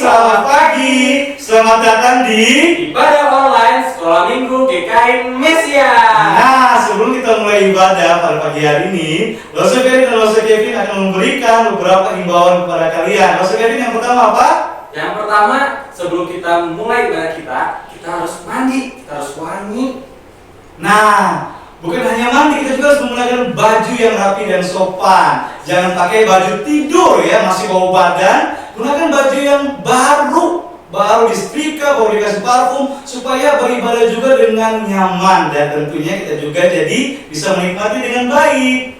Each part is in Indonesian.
selamat pagi. Selamat datang di Ibadah Online Sekolah Minggu GKI Mesia. Nah, sebelum kita mulai ibadah pada pagi hari ini, Lose Kevin dan Lose Kevin akan memberikan beberapa himbauan kepada kalian. Lose Kevin, yang pertama apa? Yang pertama, sebelum kita mulai ibadah kita harus mandi, kita harus wangi. Nah, bukan hanya mandi, kita juga harus menggunakan baju yang rapi dan sopan. Jangan pakai baju tidur ya, masih bau badan. Gunakan baju yang baru disetrika, baru dikasih parfum, supaya beribadah juga dengan nyaman. Dan tentunya kita juga jadi bisa menikmati dengan baik.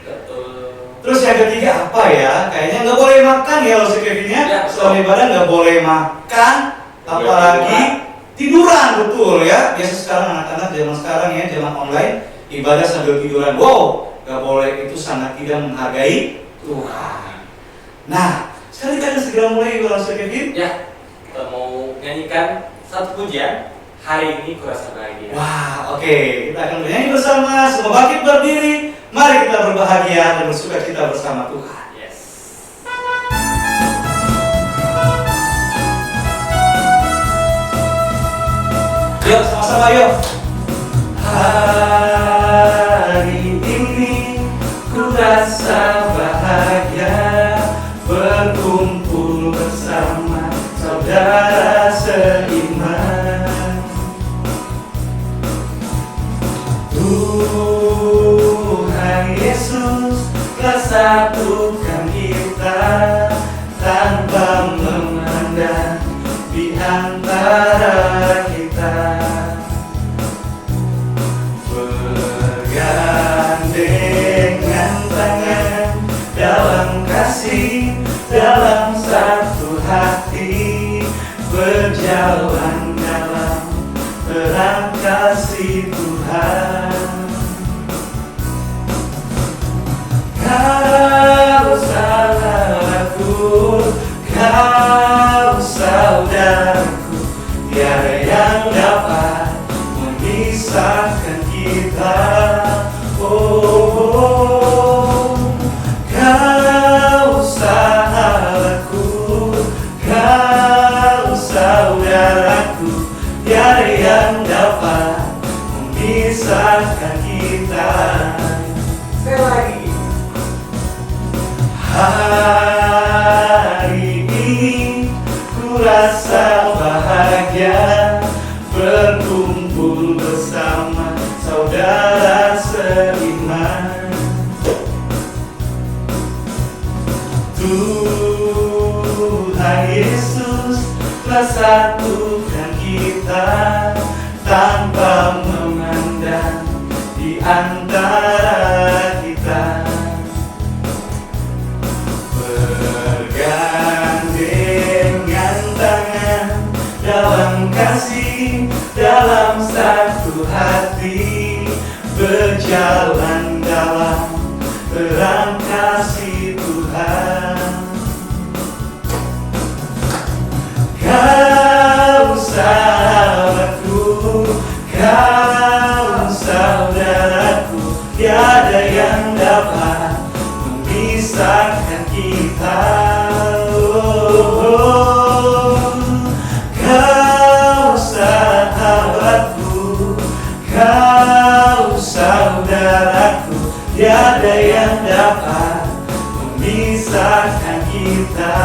Terus yang ketiga apa ya? Kayaknya nggak boleh makan ya, Lose Kevin ya. Setelah ibadah nggak boleh makan, apalagi tiduran, betul ya. Biasa sekarang anak-anak zaman sekarang ya, zaman online, ibadah sambil tiduran. Wow, nggak boleh, itu sangat tidak menghargai Tuhan. Nah, sekarang kita segera mulai ibadah, Lose Kevin. Ya, kita mau nyanyikan satu pujian. Hari ini kurasa bahagia. Wah, oke. Kita akan bernyanyi bersama. Semua bangkit berdiri. Mari kita berbahagia dan bersukacita bersama Tuhan. Yes. Yuk, sama-sama yuk. Hari ini ku rasa bahagia, berkumpul bersama saudara seiman. Tuhan Yesus telah satukan kita tanpa memandang di antara kita. Bergandengan tangan dalam kasih, dalam satu hati, berjalan dalam terang kasih Tuhan. Kau saudaraku, kau saudaraku, tiada yang dapat memisahkan kita. Oh, kau sahabatku, kau saudaraku, tiada yang dapat memisahkan kita. Sekali lagi. Hari ini ku rasa bahagia, berkumpul bersama saudara seiman. Tuhan Yesus telah satukan kita tanpa memandang di antara kita. Bergandengan tangan dalam kasih, dalam satu hati, berjalan dalam terang kasih Tuhan. Kau sahabatku, kau saudaraku, tiada yang dapat memisahkan kita. Oh, kau sahabatku, kau saudaraku, tiada yang dapat memisahkan kita.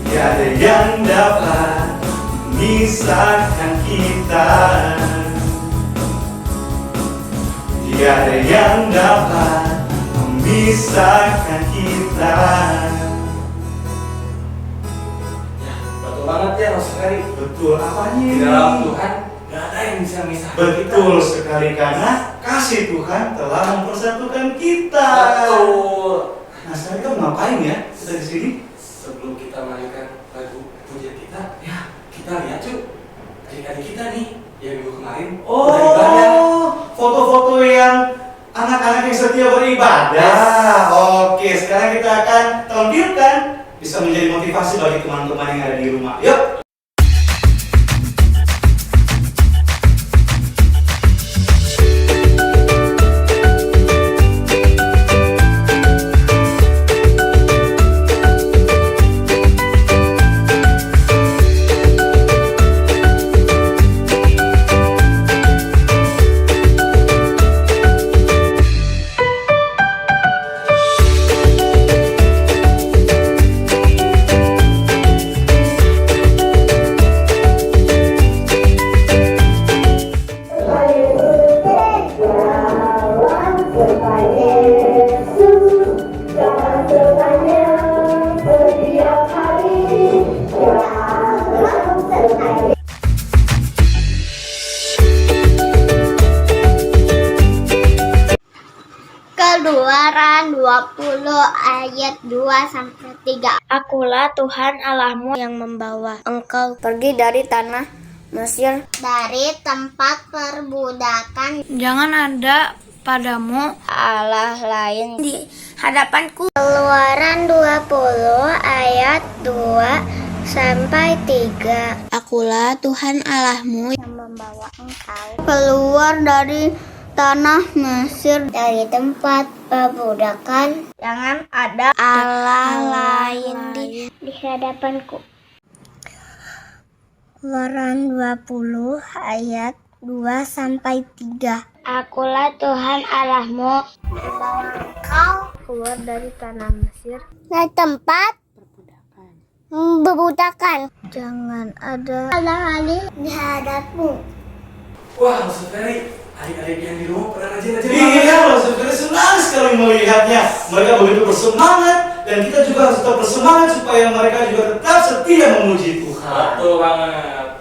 Tiada yang dapat memisahkan kita. Tiada yang dapat memisahkan kita. Ya, betul banget ya, sekali. Betul, apanya Di ini? dalam Tuhan gak ada yang bisa misahkan kita. Betul sekali, karena kasih Tuhan telah mempersatukan kita. Betul. Nah, sekarang kita mau ngapain ya? Kita di sini. Sebelum kita mainkan lagu pujian kita, ya kita lihat yuk adik-adik kita nih yang minggu kemarin udah ibadah. Foto-foto yang anak-anak yang setia beribadah. Oke, sekarang kita akan tampilkan, bisa menjadi motivasi bagi teman-teman yang ada di rumah. Yuk. Keluaran 20 ayat 2-3. Akulah Tuhan Allahmu yang membawa engkau pergi dari tanah Mesir, dari tempat perbudakan. Jangan ada padamu Allah lain di hadapanku. Keluaran 20 ayat 2-3. Akulah Tuhan Allahmu yang membawa engkau keluar dari tanah Mesir, dari tempat perbudakan. Jangan ada Allah lain di hadapanku. Keluaran 20 ayat 2-3. Akulah Tuhan Allahmu membawa engkau keluar dari tanah Mesir, dari tempat perbudakan. Jangan ada Allah lain di hadapmu. Wah, Ustaz Ferry, adik-adik yang di rumah pernah rajin-rajin Iya, Ustaz Ferry senang sekali melihatnya. Mereka begitu bersemangat dan kita juga harus tetap bersemangat supaya mereka juga tetap setia memuji Tuhan. Betul banget.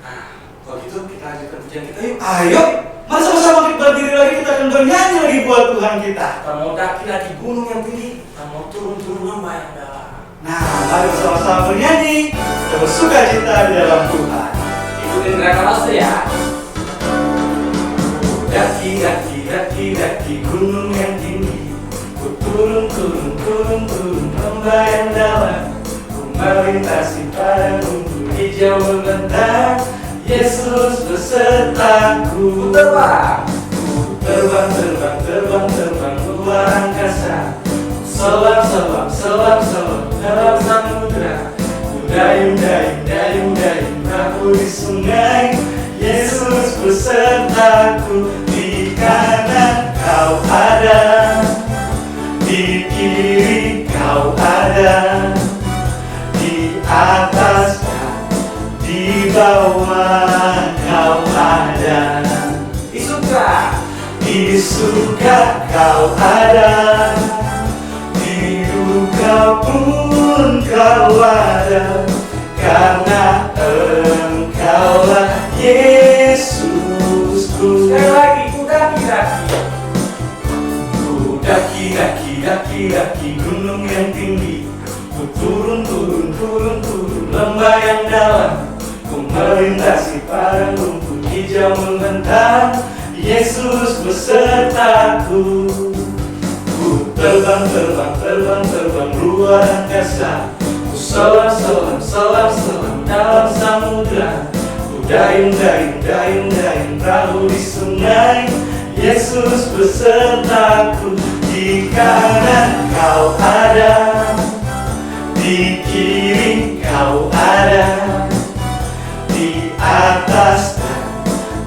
Nah, kalau gitu kita lanjutkan pujian kita yuk. Ayo, mari sama-sama kita berdiri lagi, kita akan bernyanyi lagi buat Tuhan kita. Kita mau daki gunung yang tinggi, kita mau turun lembah yang dalam. Nah, mari bersama-sama bernyanyi dan bersuka cita di dalam Tuhan. Ikutin gerakan langsung ya. Daki gunung yang tinggi, ku turun lembah yang dalam, ku melintasi padang rumput hijau membentang. Yesus besertaku. Ku terbang luar angkasa, selam dalam samudra. Ku dayung perahu di sungai. Yesus besertaku. Di kanan kau ada, di kiri kau ada, di atas di bawah kau ada. Di surga kau ada, di duka pun kau ada, karena engkaulah Yesusku. Sekali lagi, ku daki gunung yang tinggi, ku turun lembah yang dalam, ku melintasi padang rumput hijau membentang. Yesus besertaku. Ku terbang luar angkasa, ku selam dalam samudra. Ku dayung perahu di sungai. Yesus besertaku. Di kanan kau ada, di kiri kau ada, di atas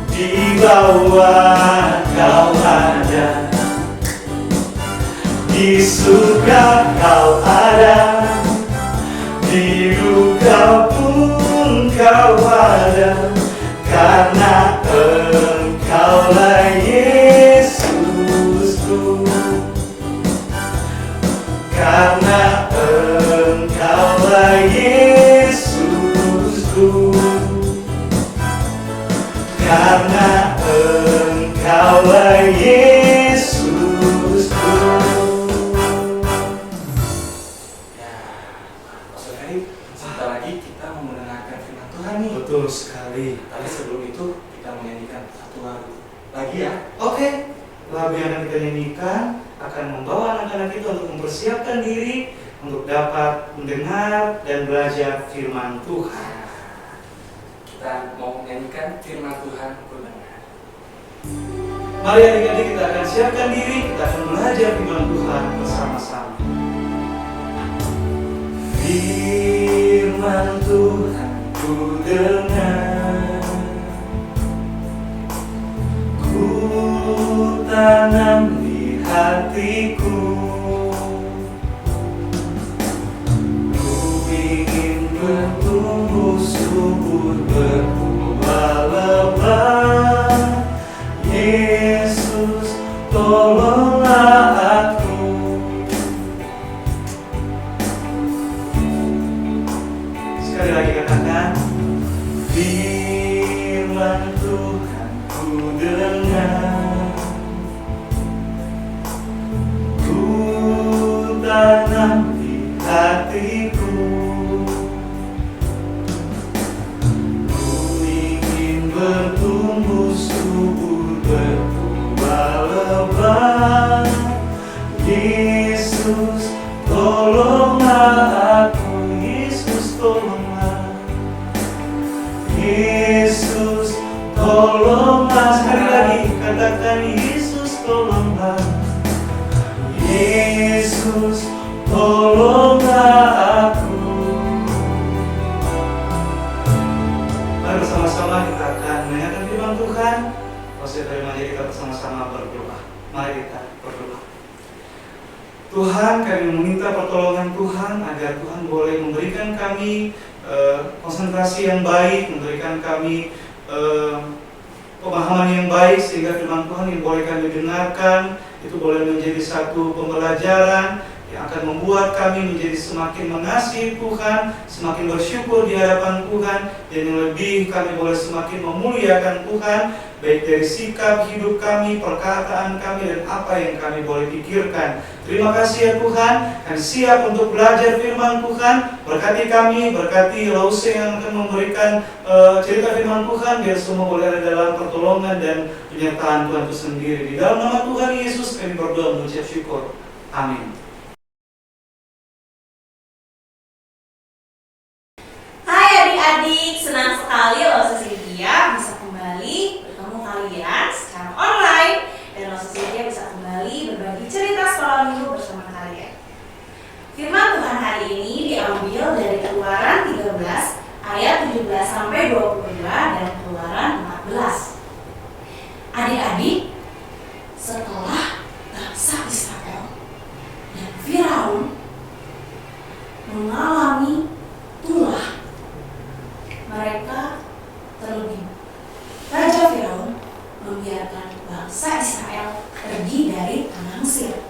di bawah kau ada. Di surga kau ada, di duka pun kau ada, karena engkaulah Yesusku. Karena engkaulah Yesusku. Karena engkaulah Yesusku. Ya, Ustaz Ferry, sebentar lagi kita mau mendengarkan firman Tuhan nih. Betul sekali. Tapi sebelum itu kita menyanyikan satu lagu lagi ya. Oke, lagu yang akan kita nyanyikan akan membawa anak-anak itu untuk mempersiapkan diri untuk dapat mendengar dan belajar firman Tuhan. Kita mau menyanyikan firman Tuhan mendengar. Mari adik-adik kita akan siapkan diri, kita akan belajar firman Tuhan bersama-sama. Firman Tuhan ku dengar, ku tanam di hatiku. Ku ingin bertumbuh subur, berbuah lebat. Yesus, tolonglah aku. Sekali lagi katakan, firman Tuhan ku dengar, sekali lagi katakan Yesus tolonglah. Yesus tolonglah aku. Mari bersama-sama kita akan mendengarkan firman Tuhan. Proses dari mana kita bersama-sama berdoa. Mari kita berdoa. Tuhan, kami meminta pertolongan Tuhan agar Tuhan boleh memberikan kami konsentrasi yang baik, memberikan kami pemahaman yang baik, sehingga firman Tuhan yang boleh kami dengarkan itu boleh menjadi satu pembelajaran yang akan membuat kami menjadi semakin mengasihi Tuhan, semakin bersyukur di hadapan Tuhan, dan yang lebih kami boleh semakin memuliakan Tuhan, baik dari sikap hidup kami, perkataan kami, dan apa yang kami boleh pikirkan. Terima kasih ya Tuhan, kami siap untuk belajar firman Tuhan. Berkati kami, berkati Lause yang akan memberikan cerita firman Tuhan, biar semua boleh ada dalam pertolongan dan penyertaan Tuhan itu sendiri. Di dalam nama Tuhan Yesus kami berdoa mengucap syukur. Amin. Adik, senang sekali Losa Cynthia bisa kembali bertemu kalian secara online, dan Losa Cynthia bisa kembali berbagi cerita sekolah minggu bersama kalian. Firman Tuhan hari ini diambil dari Keluaran 13 ayat 17 sampai 22 dan Keluaran 14. Adik-adik, setelah bangsa Israel dan Firaun mengalami tulah, mereka terlebih. Raja Firaun membiarkan bangsa Israel pergi dari tanah Mesir.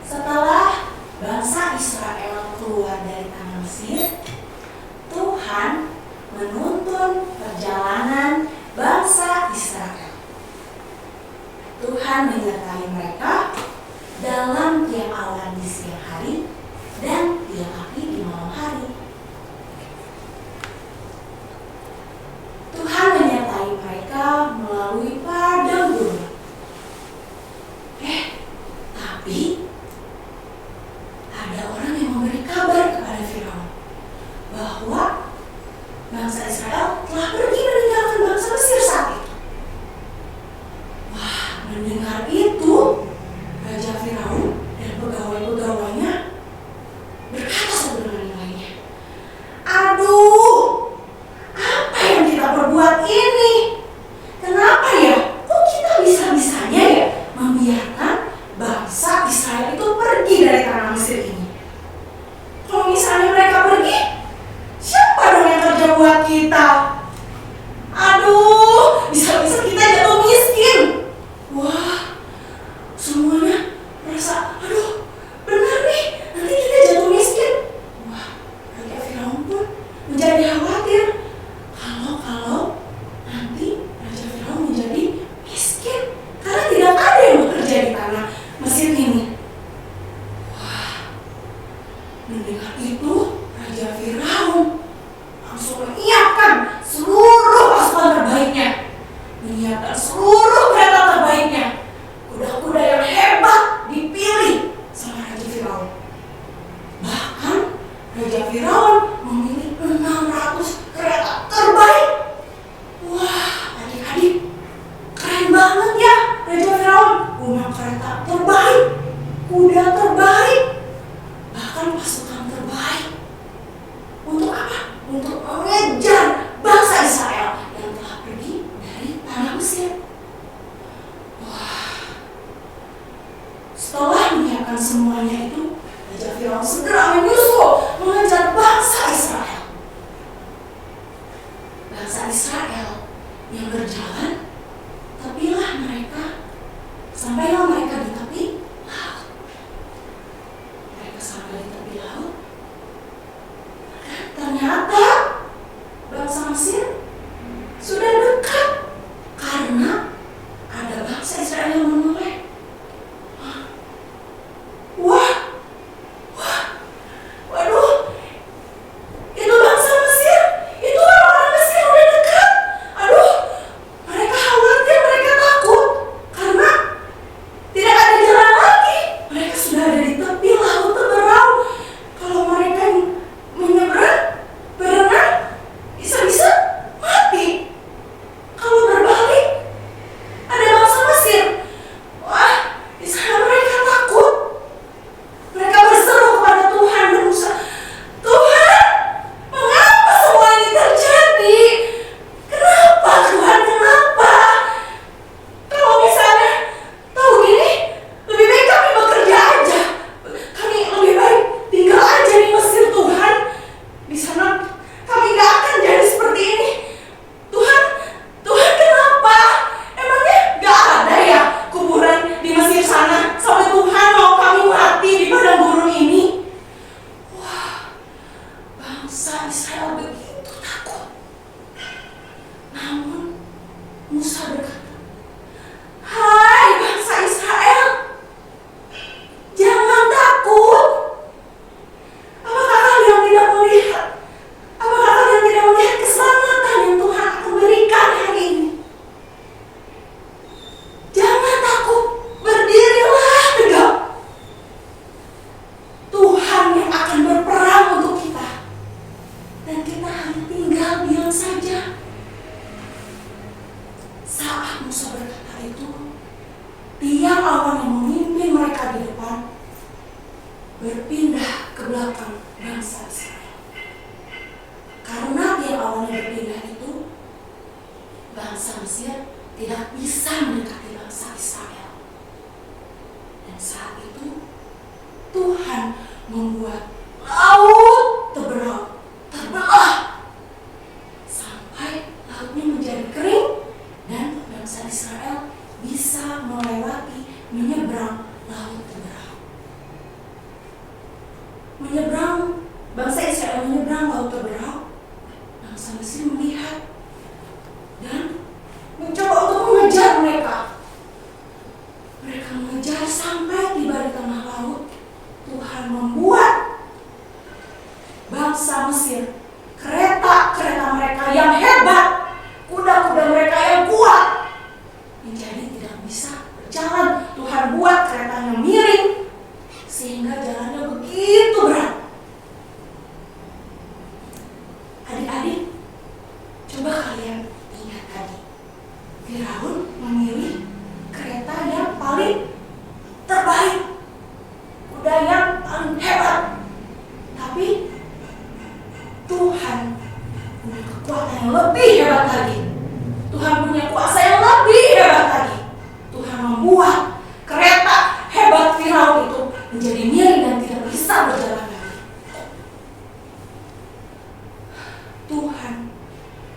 Setelah bangsa Israel keluar dari tanah Mesir, Tuhan menuntun perjalanan bangsa Israel. Tuhan menyertai mereka dalam tiang awan di siang hari dan tiang api di malam hari. Tuhan menyertai mereka melalui padang gurun. Tapi ada orang yang memberi kabar kepada Firaun bahwa bangsa Israel telah pergi meninggalkan bangsa Mesir saat itu. Wah, mendengar itu, Raja Firaun dan pegawai-pegawainya berkata satu dengan yang lainnya, "Aduh, apa yang kita perbuat ini? Kenapa ya? Kok kita bisa-bisanya ya membiarkan bangsa Israel itu pergi dari tanah Mesir ini? Kalau misalnya mereka pergi, siapa dong yang kerja buat kita? Aduh, bisa-bisa kita jatuh miskin." Wah, semuanya merasa, aduh, benar nih, nanti kita jatuh miskin. Wah, Raja Firaun pun menjadi khawatir. Kalau nanti Raja Firaun menjadi miskin karena tidak ada yang bekerja di tanah Mesir ini. Wah, mendengar itu, Raja Firaun langsung menyiapkan seluruh pasukan terbaiknya, menyiapkan seluruh kereta terbaiknya. Kuda-kuda yang hebat dipilih sama Raja Firaun. Bahkan Raja Firaun memilih 600 kereta terbaik. Wah, adik-adik, keren banget ya Raja Firaun. Punya kereta terbaik, kuda terbaik, bahkan pasukan terbaik. Untuk apa? Untuk mengejar bangsa Israel yang telah pergi dari tanah Mesir. Wah, setelah menyiapkan semuanya itu, Raja Firaun segera menyusul mengejar bangsa Israel. Bangsa Israel yang berjalan, tepilah mereka, sampailah mereka di tepi laut. Mereka sampai di tepi laut, dan ternyata bangsa Mesir sudah dekat karena ada bangsa Israel yang menoleh. Wah, waduh, itu bangsa Mesir, itu orang-orang Mesir udah dekat. Aduh, mereka Musa berkata, "Hai bangsa Israel, jangan takut. Apakah kalian tidak melihat? Apakah kalian tidak melihat keselamatan yang Tuhan akan berikan hari ini? Jangan takut, berdirilah tegak. Tuhan yang akan berperang untuk kita, dan kita hanya tinggal diam saja." Saat Musa berkata itu, tiang awan yang memimpin mereka di depan berpindah ke belakang bangsa Israel. Karena tiang awan yang berpindah itu, bangsa Mesir tidak bisa mendekati bangsa Israel. Dan saat itu Tuhan membuat laut terbelah sampai lautnya menjadi kering, dan bangsa Israel bisa menyeberang laut terbelah. Bangsa Israel menyeberang laut terbelah. Bangsa Mesir melihat dan mencoba untuk mengejar mereka. Mereka mengejar sampai tiba di tengah laut. Tuhan membuat bangsa Mesir, kereta-kereta mereka yang hebat, kuda-kuda mereka yang kuat, menjadi tidak bisa berjalan. Tuhan buat keretanya miring sehingga jalannya begitu berat. Adik-adik, coba kalian ingat tadi, Firaun memilih kereta yang paling terbaik, kuda yang paling hebat. Tapi Tuhan punya kekuatan yang lebih hebat lagi. Tuhan punya kuasa yang lebih hebat lagi. Tuhan membuat kereta hebat Firaun itu menjadi miring dan tidak bisa berjalan lagi. Tuhan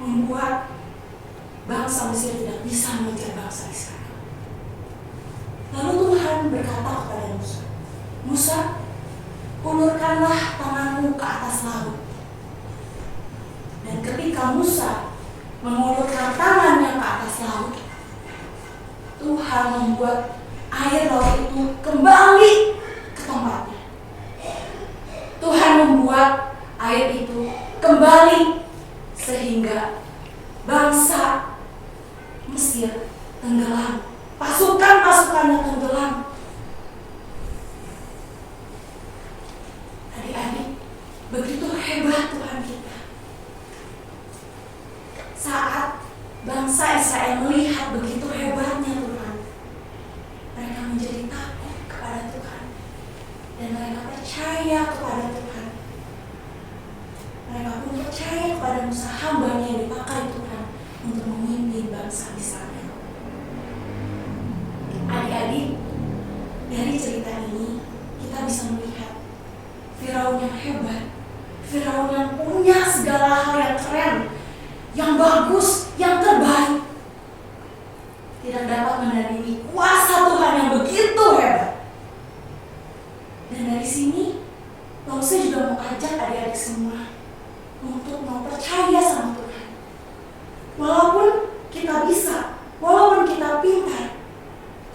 membuat bangsa Mesir tidak bisa mengejar bangsa Israel. Lalu Tuhan berkata kepada Musa, "Musa, ulurkanlah tanganmu ke atas laut." Dan ketika Musa mengulurkan tangannya ke atas laut, Tuhan membuat air laut itu kembali ke tempatnya. Tuhan membuat air itu kembali sehingga bangsa Mesir tenggelam, pasukan-pasukannya tenggelam. Adik-adik, begitu hebat Tuhan kita. Saat bangsa Israel melihat begitu hebatnya Tuhan, mereka menjadi takut kepada Tuhan dan mereka percaya kepada Tuhan. Mereka pun percaya kepada Musa, hambanya yang dipakai Tuhan untuk memimpin bangsa Israel. Adik-adik, dari cerita ini kita bisa melihat Firaun yang hebat, Firaun yang punya segala hal yang keren, yang bagus, yang terbaik, tidak dapat menandingi kuasa Tuhan yang begitu hebat. Dan dari sini, Lause juga mau ajak adik-adik semua untuk mau percaya sama Tuhan. Walaupun kita bisa, walaupun kita pintar,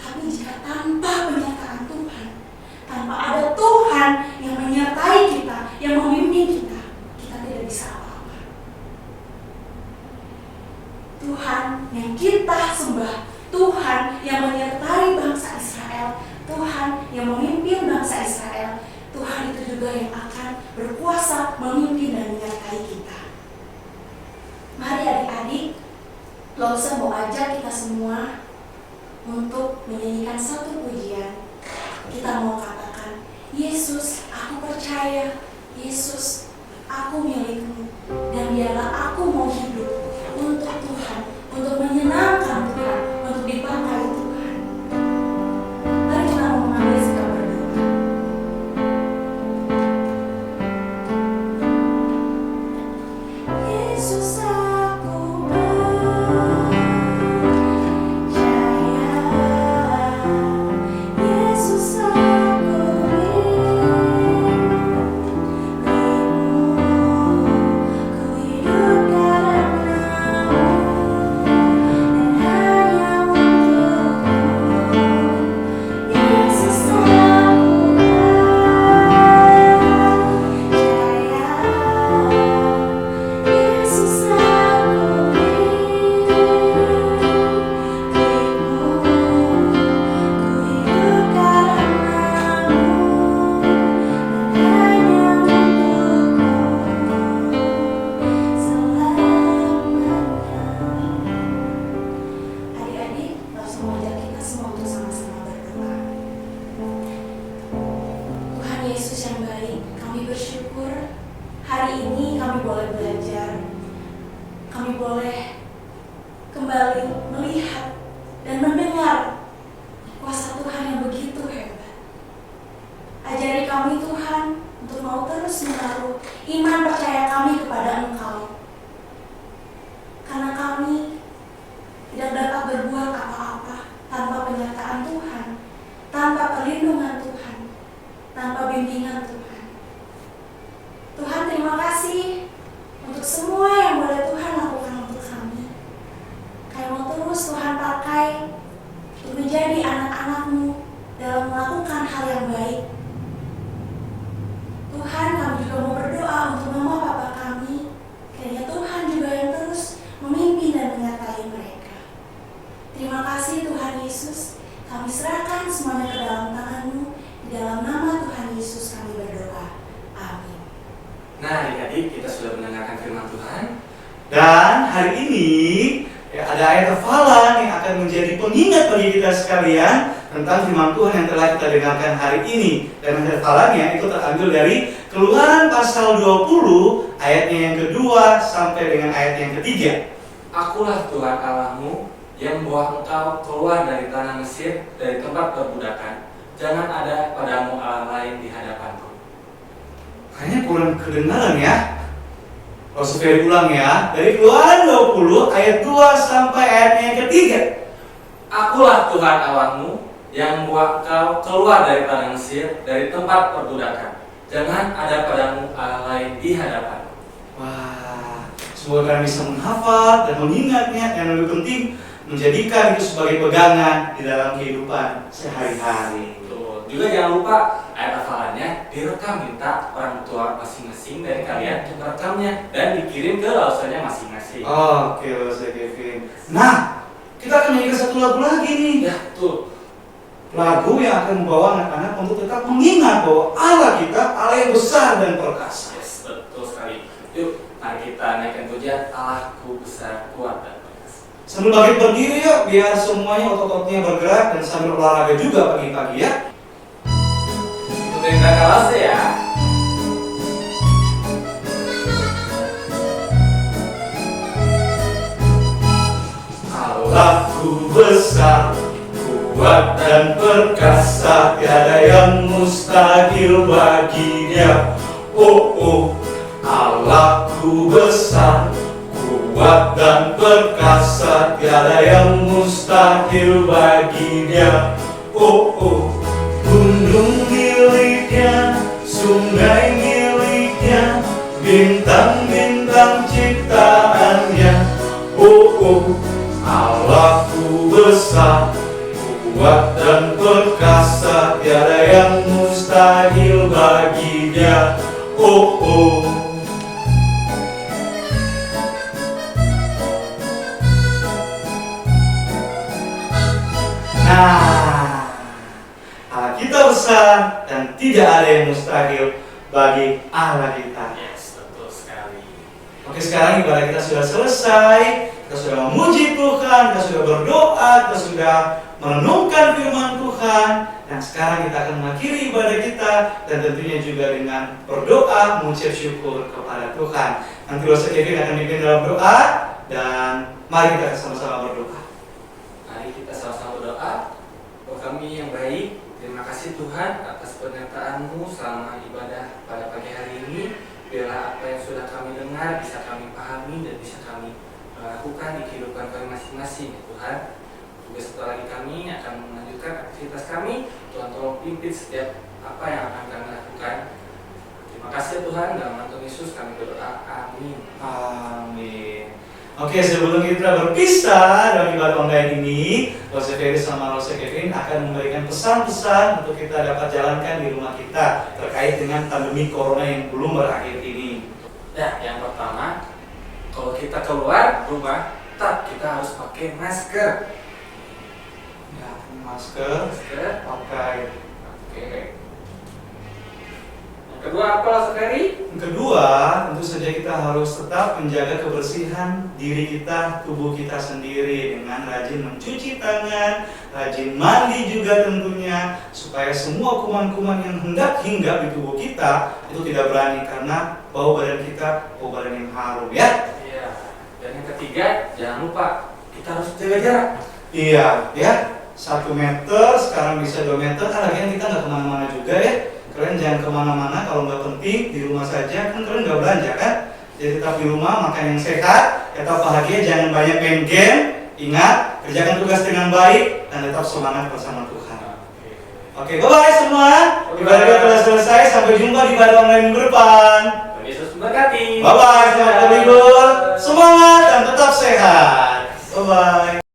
tapi jika tanpa penyertaan Tuhan, tanpa ada Tuhan yang menyertai kita, yang memimpin kita, kita tidak bisa apa-apa. Tuhan yang kita sembah, Tuhan yang menyertai bangsa Israel, Tuhan yang memimpin bangsa Israel, Tuhan itu juga yang akan berkuasa memimpin dan menyertai kita. Mari adik-adik, Lause mau ajak kita semua untuk menyanyikan satu pujian. Kita mau katakan, "Yesus, aku percaya. Yesus, aku milikmu. Dan biarlah aku mau hidup untuk Tuhan, untuk menyenangkan Tuhan, untuk dipakai Tuhan." Mari kita mau mengambil sikap berdoa. Yesus, aku percaya. Yesus, aku rindu. Ku hidup karena melihat dan mendengar kuasa Tuhan yang begitu hebat. Ajari kami Tuhan untuk mau terus menaruh iman percaya kami kepada Engkau. Karena kami tidak dapat berbuat apa-apa tanpa penyertaan Tuhan, tanpa perlindungan Tuhan, tanpa bimbingan Tuhan. Tuhan, terima kasih untuk semua yang boleh Tuhan lakukan untuk kami. Kami mau terus Tuhan pakai untuk menjadi anak-anak-Mu dalam melakukan hal yang baik. Tuhan, kami juga mau berdoa untuk mama papa kami, kiranya Tuhan juga yang terus memimpin dan menyertai mereka. Terima kasih Tuhan Yesus, kami serahkan semuanya ke dalam tangan-Mu. Di dalam nama Tuhan Yesus kami berdoa. Amin. Nah, adik-adik, kita sudah mendengarkan firman Tuhan. Dan hari ini ada ayat hafalan yang akan menjadi pengingat bagi kita sekalian tentang firman Tuhan yang telah kita dengarkan hari ini. Dan ayat hafalannya itu terambil dari Keluaran pasal 20 ayatnya yang kedua sampai dengan ayat yang ketiga. Akulah Tuhan Allahmu yang membawa engkau keluar dari tanah Mesir, dari tempat perbudakan. Jangan ada padamu Allah lain di hadapanku. Kayaknya kurang kedengaran ya. Kalau supaya ulang ya, dari Keluaran 20 ayat 2 sampai ayatnya yang ketiga. Akulah Tuhan Allahmu yang membawa engkau keluar dari tanah Mesir, dari tempat perbudakan. Jangan ada padamu Allah lain di hadapanku. Wah, semoga kalian bisa menghafal dan mengingatnya, yang lebih penting menjadikan itu sebagai pegangan di dalam kehidupan sehari-hari. Tuh. Juga jangan lupa ayat hafalannya direkam, minta orang tua masing-masing dari kalian untuk merekamnya dan dikirim ke lausannya masing-masing. Oke, Lausa Kevin. Nah, kita akan nyanyikan satu lagu lagi nih. Ya, tuh. Lagu yang akan membawa anak-anak untuk tetap mengingat bahwa Allah kita Allah yang besar dan perkasa. Yes, betul sekali. Yuk, mari kita naikkan pujian Allahku besar, kuat dan perkasa. Sambil bangkit berdiri ya, biar semuanya otot-ototnya bergerak dan sambil olahraga juga pagi-pagi ya. Ikutin kakak Lase ya. Allahku besar, kuat dan perkasa, tiada yang mustahil baginya. Oh oh, Allahku besar, kuat dan perkasa, tiada yang mustahil baginya. Oh oh, gunung miliknya, sungai miliknya, bintang-bintang ciptaannya. Oh oh, Allahku besar, kuat dan perkasa, tiada yang mustahil baginya. Oh oh. Nah, Allah kita besar dan tidak ada yang mustahil bagi Allah kita. Yes, betul sekali. Oke, sekarang ibadah kita sudah selesai. Kita sudah memuji Tuhan, kita sudah berdoa, kita sudah merenungkan firman Tuhan. Dan sekarang kita akan mengakhiri ibadah kita dan tentunya juga dengan berdoa mengucap syukur kepada Tuhan. Nanti Lausa Kevin akan dipimpin dalam doa dan mari kita sama-sama berdoa. Mari kita sama-sama berdoa. Oh kami yang baik, terima kasih Tuhan atas penyertaan-Mu selama ibadah pada pagi hari ini. Biarlah apa yang sudah kami dengar bisa kami pahami dan bisa kami lakukan di kehidupan kami masing-masing ya Tuhan. Juga setelah lagi kami akan melanjutkan aktivitas kami. Tuhan tolong pimpin setiap apa yang akan kami lakukan. Terima kasih ya Tuhan, dalam nama Tuhan Yesus kami berdoa. Amin. Amin. Oke, sebelum kita berpisah dalam ibadah online ini, Lausa Ferry sama Lausa Kevin akan memberikan pesan-pesan untuk kita dapat jalankan di rumah kita terkait dengan pandemi corona yang belum berakhir ini. Ya, yang pertama, kalau kita keluar rumah, tetap kita harus pakai masker. Ya, masker, Masker, pakai. oke. Yang kedua apa Lausa Ferry? Yang kedua, tentu saja kita harus tetap menjaga kebersihan diri kita, tubuh kita sendiri dengan rajin mencuci tangan, rajin mandi juga tentunya, supaya semua kuman-kuman yang hendak hinggap di tubuh kita itu tidak berani karena bau badan kita bau badan yang harum ya. Iya. Dan yang ketiga, jangan lupa kita kita harus jaga jarak. Iya, ya. 1 meter, sekarang bisa 2 meter. Kan lagian kita nggak kemana-mana juga ya. Kalian jangan kemana-mana kalau nggak penting, di rumah saja. Kan kalian nggak belanja kan? Jadi tetap di rumah, makan yang sehat, tetap bahagia, jangan banyak main game. Ingat, kerjakan tugas dengan baik dan tetap semangat bersama Tuhan. Oke, bye-bye semua. Ibadah kita telah selesai. Sampai jumpa di ibadah online minggu depan. Tuhan Yesus memberkati. Bye-bye, selamat berlibur. Semangat dan tetap sehat. Bye-bye.